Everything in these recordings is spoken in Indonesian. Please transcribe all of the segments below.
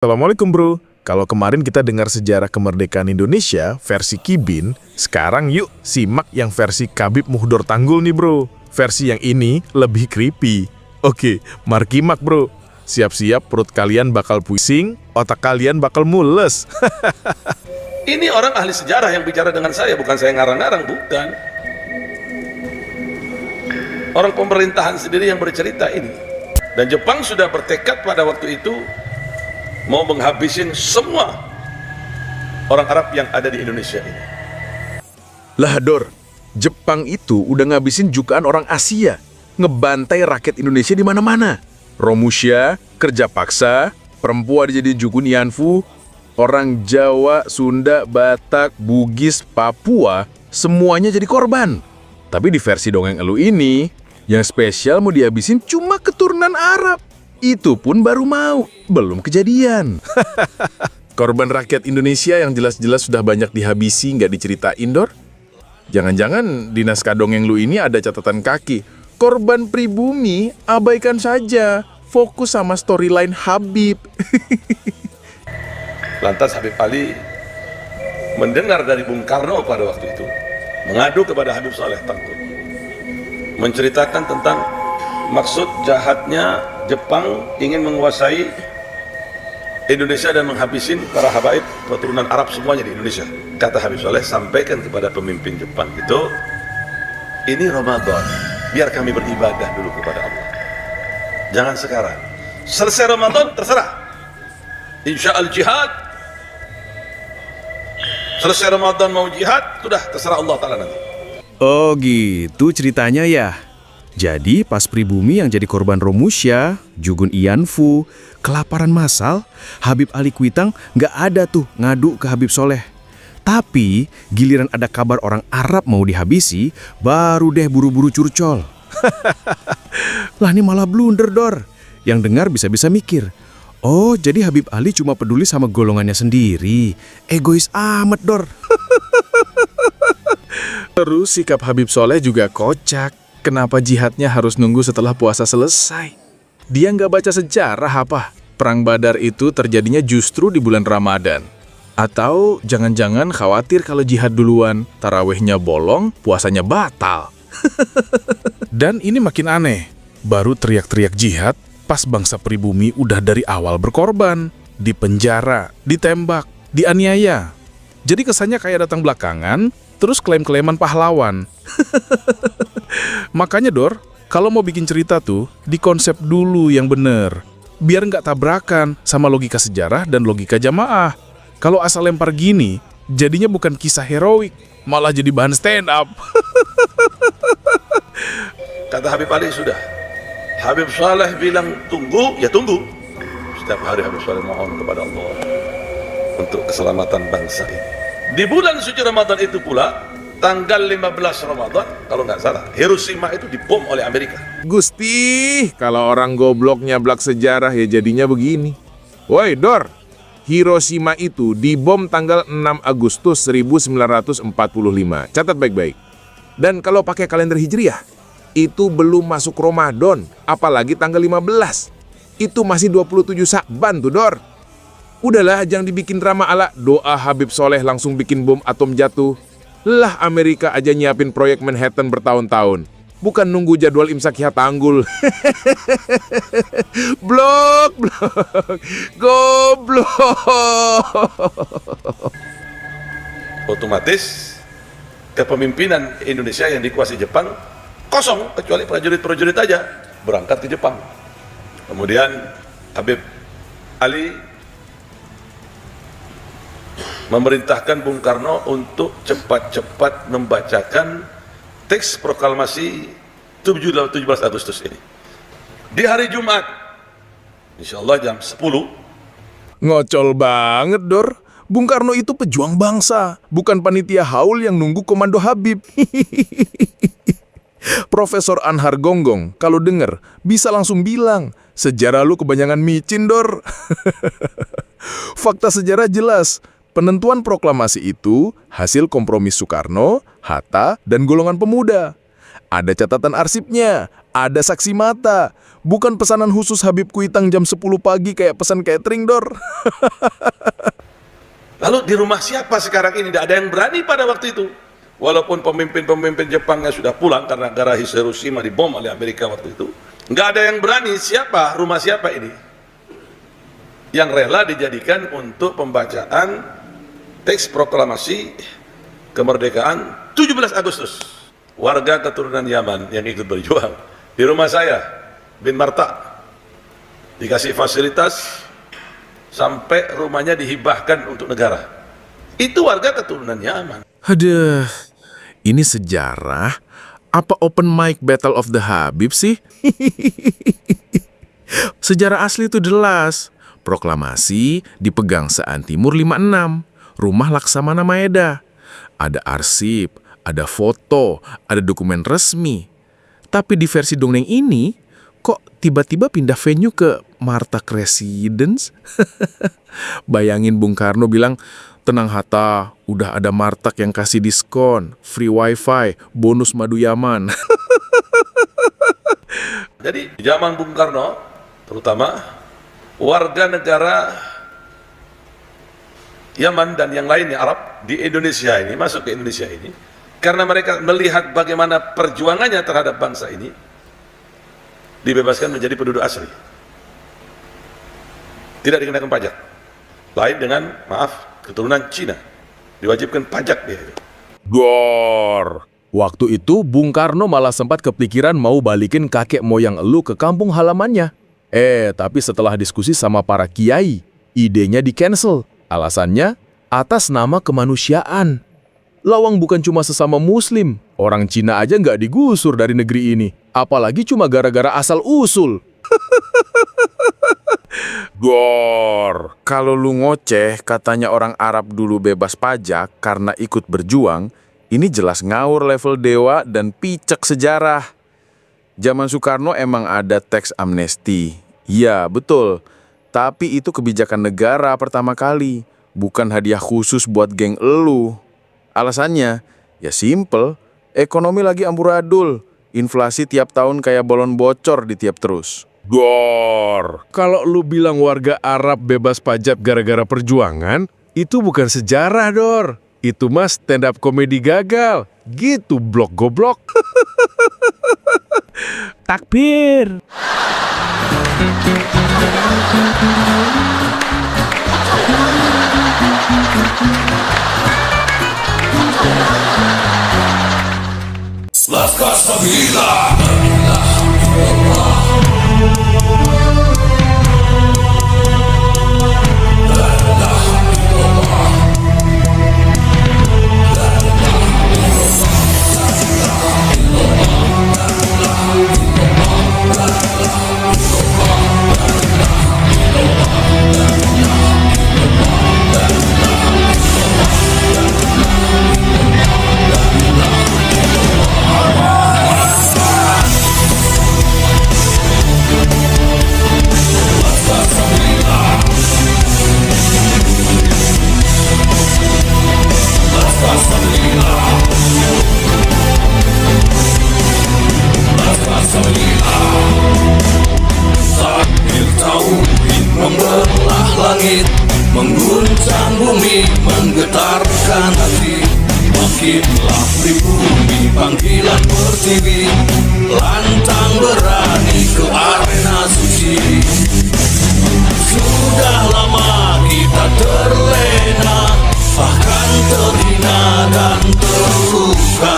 Assalamualaikum bro. Kalau kemarin kita dengar sejarah kemerdekaan Indonesia versi Kibin, sekarang yuk simak yang versi Khabib Muhdor Tanggul nih bro. Versi yang ini lebih creepy. Oke, mari kimak bro. Siap-siap perut kalian bakal pusing, otak kalian bakal mules. Ini orang ahli sejarah yang bicara dengan saya, bukan saya ngarang-ngarang, bukan. Orang pemerintahan sendiri yang bercerita ini. Dan Jepang sudah bertekad pada waktu itu mau menghabisin semua orang Arab yang ada di Indonesia ini. Lah Dor, Jepang itu udah ngabisin jutaan orang Asia, ngebantai rakyat Indonesia di mana-mana. Romusha, kerja paksa, perempuan jadi Jukun Yanfu, orang Jawa, Sunda, Batak, Bugis, Papua, semuanya jadi korban. Tapi di versi dongeng elu ini, yang spesial mau dihabisin cuma keturunan Arab. Itu pun baru mau, belum kejadian. Korban rakyat Indonesia yang jelas-jelas sudah banyak dihabisi nggak diceritain, Dor? Jangan-jangan di naskah dongeng lu ini ada catatan kaki. Korban pribumi, abaikan saja. Fokus sama storyline Habib. Lantas Habib Ali mendengar dari Bung Karno pada waktu itu, mengadu kepada Habib Saleh Tangkut, menceritakan tentang maksud jahatnya Jepang ingin menguasai Indonesia dan menghabisin para habaib keturunan Arab semuanya di Indonesia. Kata Habib Saleh, sampaikan kepada pemimpin Jepang itu, ini Ramadan, biar kami beribadah dulu kepada Allah. Jangan sekarang. Selesai Ramadan, terserah. Insya Allah jihad. Selesai Ramadan mau jihad, sudah terserah Allah Ta'ala nanti. Oh gitu ceritanya ya. Jadi pas pribumi yang jadi korban Romusha, Jugun Yanfu, kelaparan massal, Habib Ali Kuitang nggak ada tuh ngadu ke Habib Soleh. Tapi giliran ada kabar orang Arab mau dihabisi, baru deh buru-buru curcol. Lah ini malah blunder Dor. Yang dengar bisa-bisa mikir, oh jadi Habib Ali cuma peduli sama golongannya sendiri. Egois amat Dor. Terus sikap Habib Soleh juga kocak. Kenapa jihadnya harus nunggu setelah puasa selesai? Dia nggak baca sejarah apa? Perang Badar itu terjadinya justru di bulan Ramadan. Atau jangan-jangan khawatir kalau jihad duluan, tarawehnya bolong, puasanya batal. Dan ini makin aneh. Baru teriak-teriak jihad, pas bangsa pribumi udah dari awal berkorban. Dipenjara, ditembak, dianiaya. Jadi kesannya kayak datang belakangan, terus klaim-klaiman pahlawan. Makanya Dor, kalau mau bikin cerita tuh, dikonsep dulu yang bener. Biar nggak tabrakan sama logika sejarah dan logika jamaah. Kalau asal lempar gini, jadinya bukan kisah heroik, malah jadi bahan stand up. Kata Habib Ali sudah. Habib Saleh bilang tunggu, ya tunggu. Setiap hari Habib Saleh mohon kepada Allah untuk keselamatan bangsa ini. Di bulan suci Ramadan itu pula, tanggal 15 Ramadan, kalau nggak salah, Hiroshima itu dibom oleh Amerika. Gusti, kalau orang goblok nyablak sejarah ya jadinya begini. Woi Dor, Hiroshima itu dibom tanggal 6 Agustus 1945. Catat baik-baik. Dan kalau pakai kalender Hijriah, itu belum masuk Ramadan, apalagi tanggal 15. Itu masih 27 Syakban tuh Dor. Udahlah, jangan dibikin drama ala doa Habib Soleh langsung bikin bom atom jatuh. Lah Amerika aja nyiapin proyek Manhattan bertahun-tahun. Bukan nunggu jadwal imsak Tanggul. Blok. Goblok. Otomatis kepemimpinan Indonesia yang dikuasai Jepang kosong, kecuali prajurit-prajurit aja berangkat ke Jepang. Kemudian Habib Ali memerintahkan Bung Karno untuk cepat-cepat membacakan teks proklamasi 17 Agustus ini. Di hari Jumat, insya Allah jam 10. Ngocol banget, Dor. Bung Karno itu pejuang bangsa, bukan panitia haul yang nunggu komando Habib. Profesor Anhar Gonggong, kalau denger, bisa langsung bilang, sejarah lu kebanyakan micin, Dor. Fakta sejarah jelas. Penentuan proklamasi itu hasil kompromi Soekarno, Hatta, dan golongan pemuda. Ada catatan arsipnya, Ada saksi mata. Bukan pesanan khusus Habib Kuitang jam 10 pagi kayak pesan catering, Dor. Lalu di rumah siapa sekarang ini? Tidak ada yang berani pada waktu itu. Walaupun pemimpin-pemimpin Jepangnya sudah pulang karena negara Hiroshima dibom oleh Amerika waktu itu. Nggak ada yang berani. Siapa? Rumah siapa ini? Yang rela dijadikan untuk pembacaan teks proklamasi kemerdekaan 17 Agustus. Warga keturunan Yaman yang ikut berjuang. Di rumah saya, bin Marta, dikasih fasilitas sampai rumahnya dihibahkan untuk negara. Itu warga keturunan Yaman. Aduh, ini sejarah apa open mic Battle of the Habib sih? Sejarah asli itu jelas. Proklamasi dipegang Saan Timur 56, rumah Laksamana Maeda. Ada arsip, ada foto, ada dokumen resmi. Tapi di versi dongeng ini, kok tiba-tiba pindah venue ke Marta Residence? Bayangin Bung Karno bilang, tenang Hatta, udah ada Martak yang kasih diskon, free wifi, bonus madu Yaman. Jadi di zaman Bung Karno, terutama warga negara Yaman dan yang lainnya Arab di Indonesia ini, masuk ke Indonesia ini, karena mereka melihat bagaimana perjuangannya terhadap bangsa ini, dibebaskan menjadi penduduk asli. Tidak dikenakan pajak. Lain dengan, maaf, keturunan Cina. Diwajibkan pajak dia itu. Gor! Waktu itu Bung Karno malah sempat kepikiran mau balikin kakek moyang elu ke kampung halamannya. Tapi setelah diskusi sama para kiai, idenya di-cancel. Alasannya, atas nama kemanusiaan. Lawang bukan cuma sesama muslim, orang Cina aja nggak digusur dari negeri ini. Apalagi cuma gara-gara asal-usul. Gor, kalau lu ngoceh katanya orang Arab dulu bebas pajak karena ikut berjuang, ini jelas ngawur level dewa dan picek sejarah. Zaman Soekarno emang ada teks amnesti. Ya, betul. Tapi itu kebijakan negara pertama kali, bukan hadiah khusus buat geng elu. Alasannya, ya simple, ekonomi lagi amburadul, inflasi tiap tahun kayak balon bocor di tiap terus. Gor, kalau lu bilang warga Arab bebas pajak gara-gara perjuangan, itu bukan sejarah, Dor. Itu mah stand up komedi gagal. Gitu, blok goblok. Takbir. Laskar Sabila. Mengguncang bumi, menggetarkan hati. Makinlah pribumi, panggilan pertiwi, lantang berani ke arena suci. Sudah lama kita terlena, bahkan terhina dan terluka.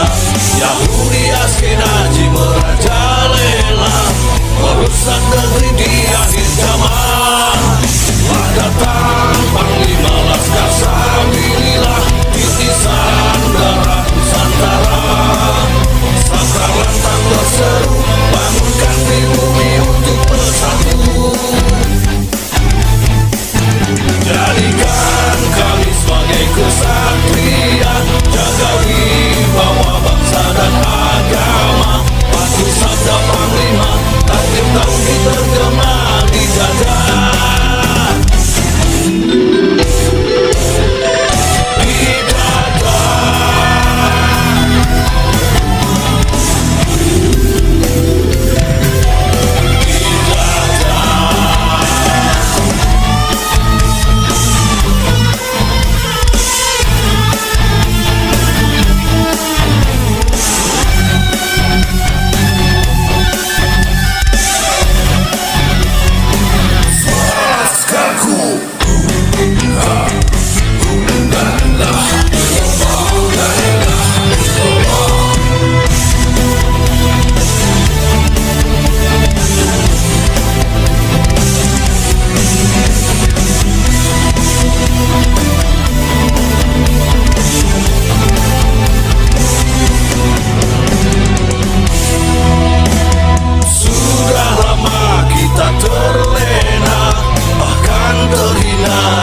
Yahudi Askenazi merajalela, merusak negeri di akhir zaman. Datang Panglima Laskar Sabilillah, titisan darah Nusantara. Sastra lantang berseru, bangunkan pribumi untuk bersatu.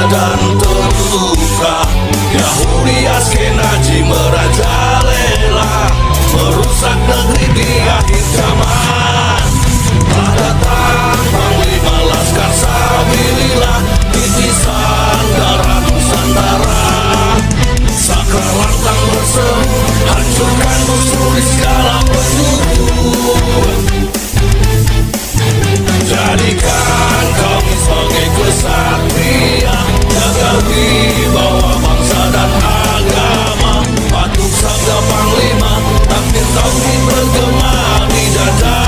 dan terluka. Yahudi Askenazi merajalela, merusak negeri di akhir zaman. Tak datang Panglima Laskar Sabilillah, titisan darah Nusantara. Sakral lantang berseru, hancurkan musuh di segala penjuru. Jadikan kami sebagai kesatria, jaga wibawa bangsa dan agama. Patuh sabda Panglima, takdir tauhid bergema di dada.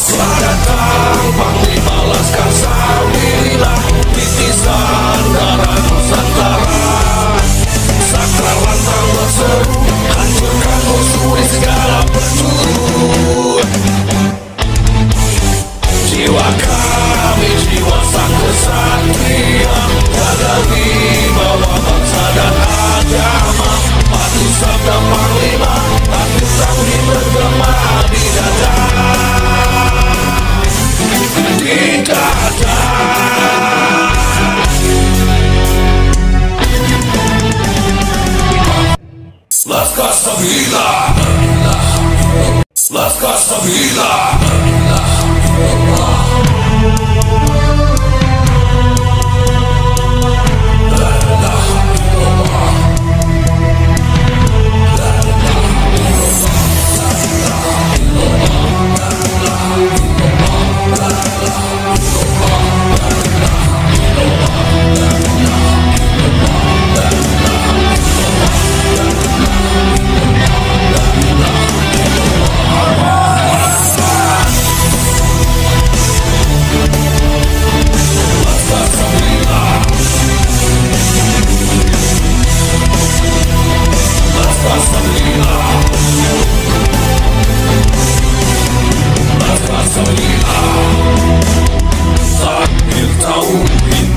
Telah datang Panglima Laskar Sabilillah, titisan darah Nusantara. Sakral lantang berseru, hancurkan musuh di segala penjuru. Jiwa kami, jiwa sang kesatria, jaga wibawa bangsa dan agama. Patuh sabda Panglima, takdir tauhid bergema di dada. Di dada. Laskar Sabilillah, Laskar Sabilillah.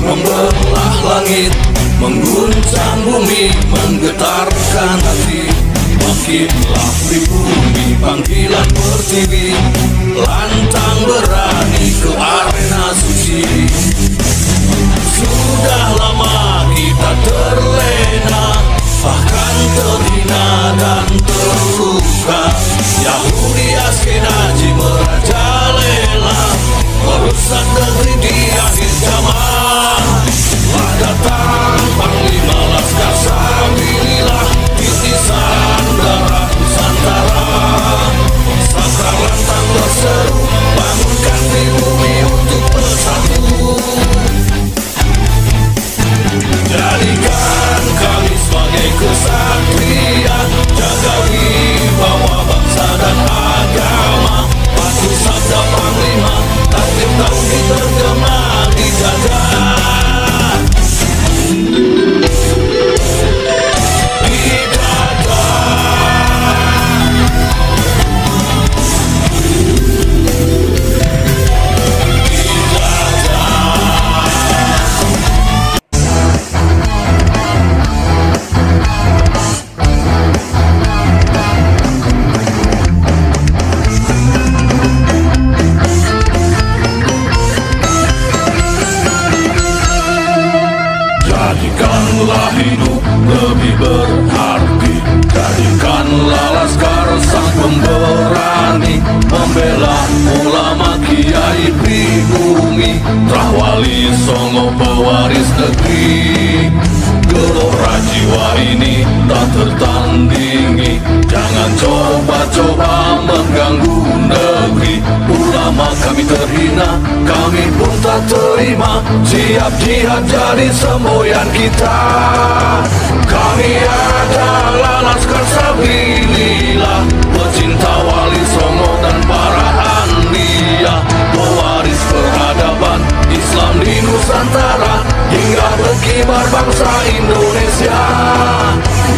Membelah langit, mengguncang bumi, menggetarkan hati. Makinlah pribumi, panggilan pertiwi, lantang berani ke arena suci. Sudah lama kita terlena, bahkan terhina dan terluka. Yahudi Askenazi merajalela, merusak negeri di akhir zaman. Telah datang Panglima Laskar Sabilillah, titisan darah Nusantara. Sakral lantang berseru, bangunkan pribumi untuk bersatu. Jadikan kami sebagai kesatria, jaga wibawa bangsa dan agama. Patuh sabda Panglima, takdir tauhid bergema di dada. Di dada. Di dada. Jadikanlah hidup lebih berarti, jadikanlah Laskar sang pemberani, membela ulama kiai pribumi, Rahwali Songo pewaris negeri. Gelora jiwa ini tak tertandingi, jangan coba-coba mengganggu negeri. Ulama kami terhina, kami pun tak terima, siap jihad jadi semboyan kita. Kami adalah Laskar Sabilillah, pecinta Wali Songo dan para anbiya, pewaris peradaban Islam di Nusantara, hingga berkibar bangsa Indonesia.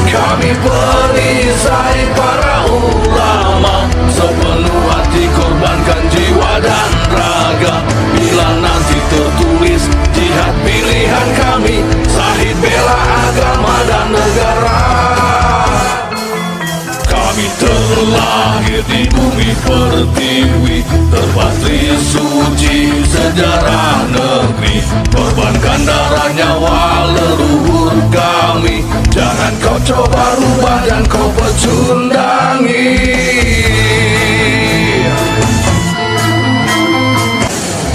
Kami perisai para ulama, sepenuh hati korbankan jiwa dan raga. Bila nanti tertulis jihad pilihan kami, Syahid bela agama dan negara. Kami terlahir di bumi pertiwi, terpatri suci sejarah negeri, korbankan coba rubah dan kau pecundangi.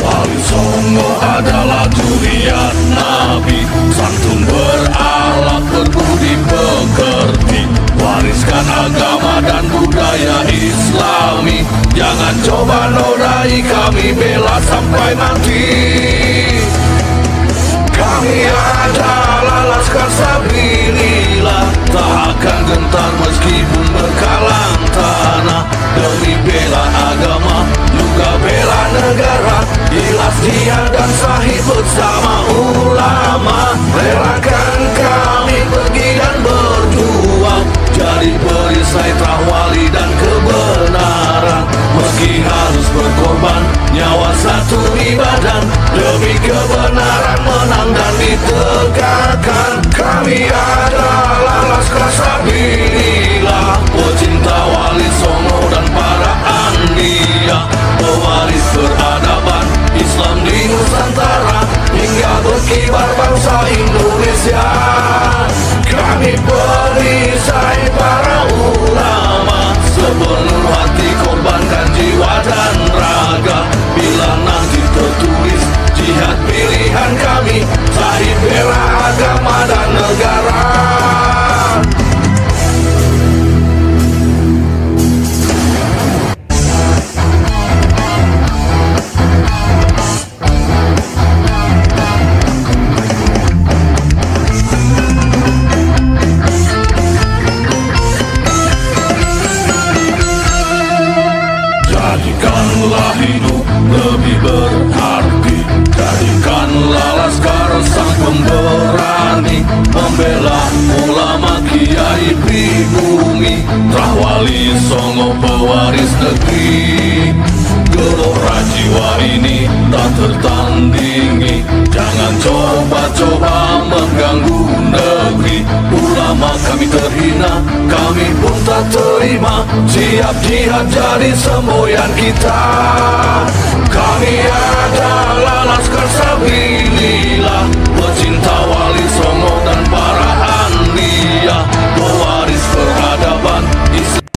Wali Songo adalah juriat Nabi, santun berakhlak berbudi pekerti, wariskan agama dan budaya Islami. Jangan coba nodai kami, bela sampai mati. Kami adalah Laskar Sabilillah, tak akan gentar meskipun berkalang tanah. Demi bela agama, juga bela negara, ikhlas jihad dan sahih bersama ulama. Relakan kami pergi dan berjuang, jadi perisai Trawali dan kebenaran. Meski harus berkorban nyawa satu ibadah, demi kebenaran menang dan ditegakkan. Kami adalah Laskar Sabilillah, pecinta Wali Songo dan para anbiya, pewaris peradaban Islam di Nusantara, hingga berkibar bangsa Indonesia. Kami perisai para ulama, sepenuh hati korbankan jiwa dan raga. Bila nanti tertulis jihad pilihan kami, sahih bela agama dan negara. Jadikanlah hidup lebih berarti, jadikanlah Laskar sang pemberani, membela ulama kiai pribumi, Trawali Songo pewaris negeri. Gelora jiwa ini tak tertandingi, jangan coba-coba mengganggu negeri. Ulama kami terhina, kami pun tak terima, siap jihad jadi semboyan kita. Kami adalah Laskar